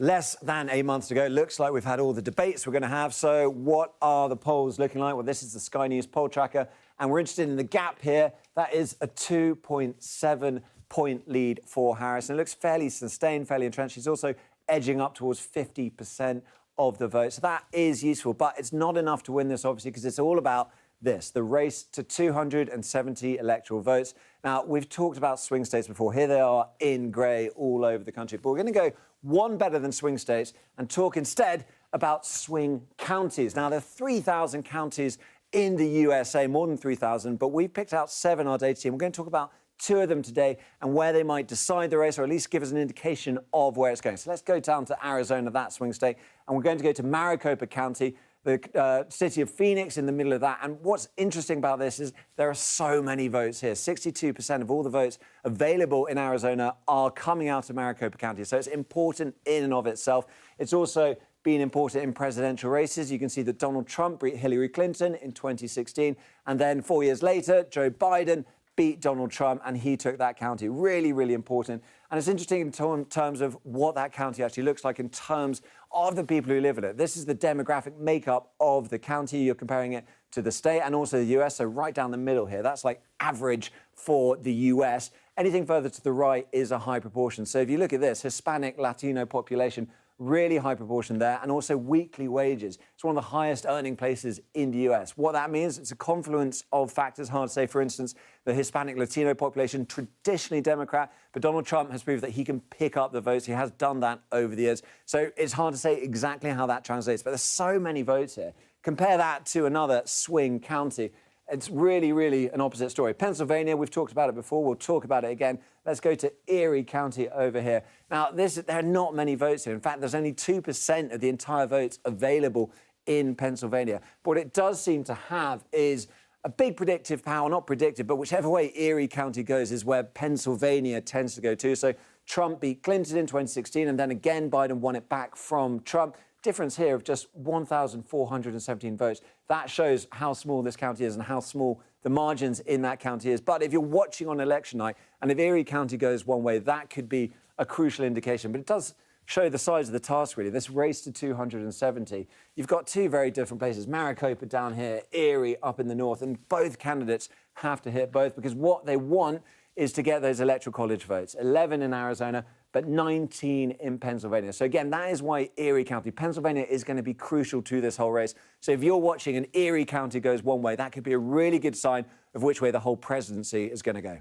Less than a month ago, it looks like we've had all the debates we're going to have. So what are the polls looking like? Well, this is the Sky News poll tracker, and we're interested in the gap here. That is a 2.7-point lead for Harris, and it looks fairly sustained, fairly entrenched. She's also edging up towards 50% of the vote. So that is useful, but it's not enough to win this, obviously, because it's all about this, the race to 270 electoral votes. Now, we've talked about swing states before. Here they are in grey all over the country. But we're going to go one better than swing states and talk instead about swing counties. Now, there are 3,000 counties in the USA, more than 3,000, but we've picked out 7 our data team. We're going to talk about 2 of them today and where they might decide the race, or at least give us an indication of where it's going. So let's go down to Arizona, that swing state, and we're going to go to Maricopa County, the city of Phoenix in the middle of that. And what's interesting about this is there are so many votes here. 62% of all the votes available in Arizona are coming out of Maricopa County. So it's important in and of itself. It's also been important in presidential races. You can see that Donald Trump beat Hillary Clinton in 2016. And then 4 years later, Joe Biden beat Donald Trump, and he took that county. Really, really important. And it's interesting in terms of what that county actually looks like in terms of the people who live in it. This is the demographic makeup of the county. You're comparing it to the state and also the US, so right down the middle here. That's like average for the US. Anything further to the right is a high proportion. So if you look at this, Hispanic, Latino population, really high proportion there, and also weekly wages. It's one of the highest earning places in the US. What that means, it's a confluence of factors. Hard to say, for instance, the Hispanic Latino population, traditionally Democrat, but Donald Trump has proved that he can pick up the votes. He has done that over the years. So it's hard to say exactly how that translates, but there's so many votes here. Compare that to another swing county. It's really, really an opposite story. Pennsylvania, we've talked about it before. We'll talk about it again. Let's go to Erie County over here. Now, there are not many votes here. In fact, there's only 2% of the entire votes available in Pennsylvania. But what it does seem to have is a big predictive power, not predictive, but whichever way Erie County goes is where Pennsylvania tends to go to. So Trump beat Clinton in 2016, and then again Biden won it back from Trump. Difference here of just 1,417 votes. That shows how small this county is and how small the margins in that county is. But if you're watching on election night, and if Erie County goes one way, that could be a crucial indication. But it does show the size of the task, really, this race to 270. You've got 2 very different places, Maricopa down here, Erie up in the north, and both candidates have to hit both because what they want is to get those electoral college votes, 11 in Arizona, but 19 in Pennsylvania. So again, that is why Erie County, Pennsylvania, is going to be crucial to this whole race. So if you're watching and Erie County goes one way, that could be a really good sign of which way the whole presidency is going to go.